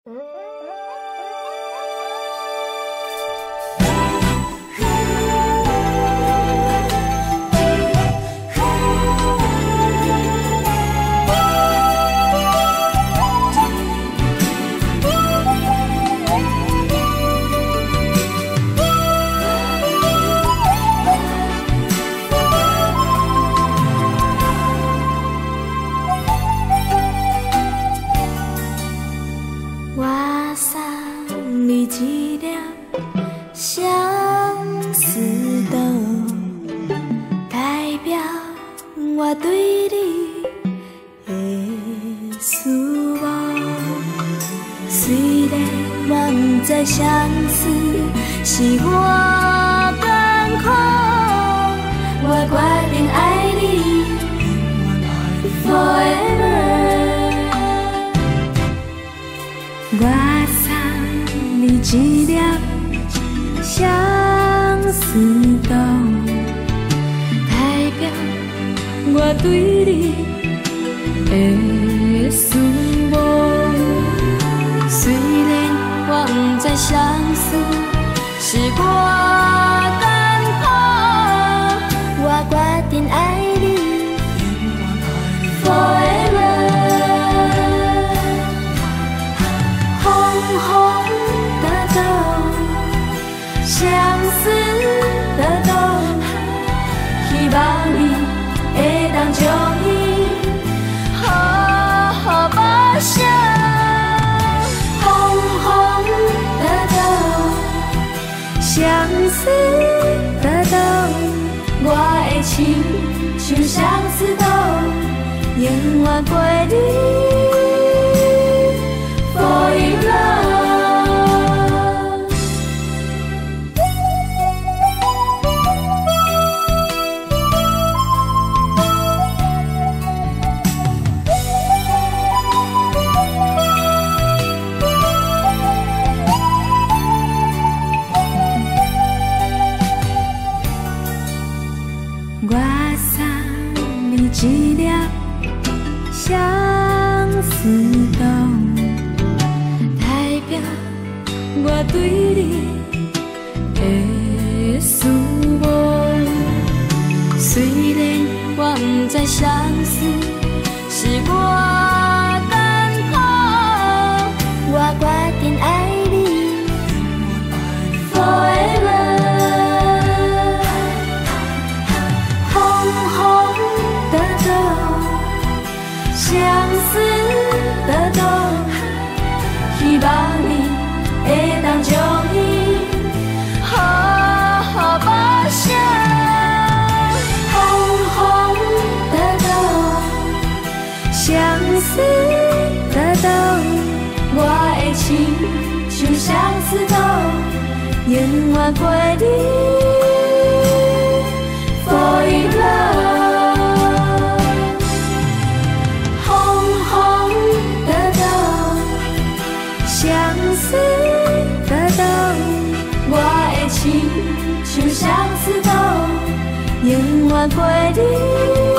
我送你一粒相思豆，代表我对你的思慕。虽然我不知相思是我艰苦，我决定爱你 forever。我送你一粒相思豆，代表我对你的思慕。虽然我不知相思是我艰苦，我决定爱你 forever。相思的豆，希望你会当将伊好好保守。红红的豆，相思的豆，我的情像相思豆，永远陪你 fall in love。我送你一粒相思豆，代表我对你的思慕。虽然我不知相思是我艰苦，我决定爱你 forever。相思的豆，希望你会当将伊好好保守。红红的豆，相思的豆，我的情像相思豆，永远陪你 fall in love。相思的豆，我的情像相思豆，永远陪你。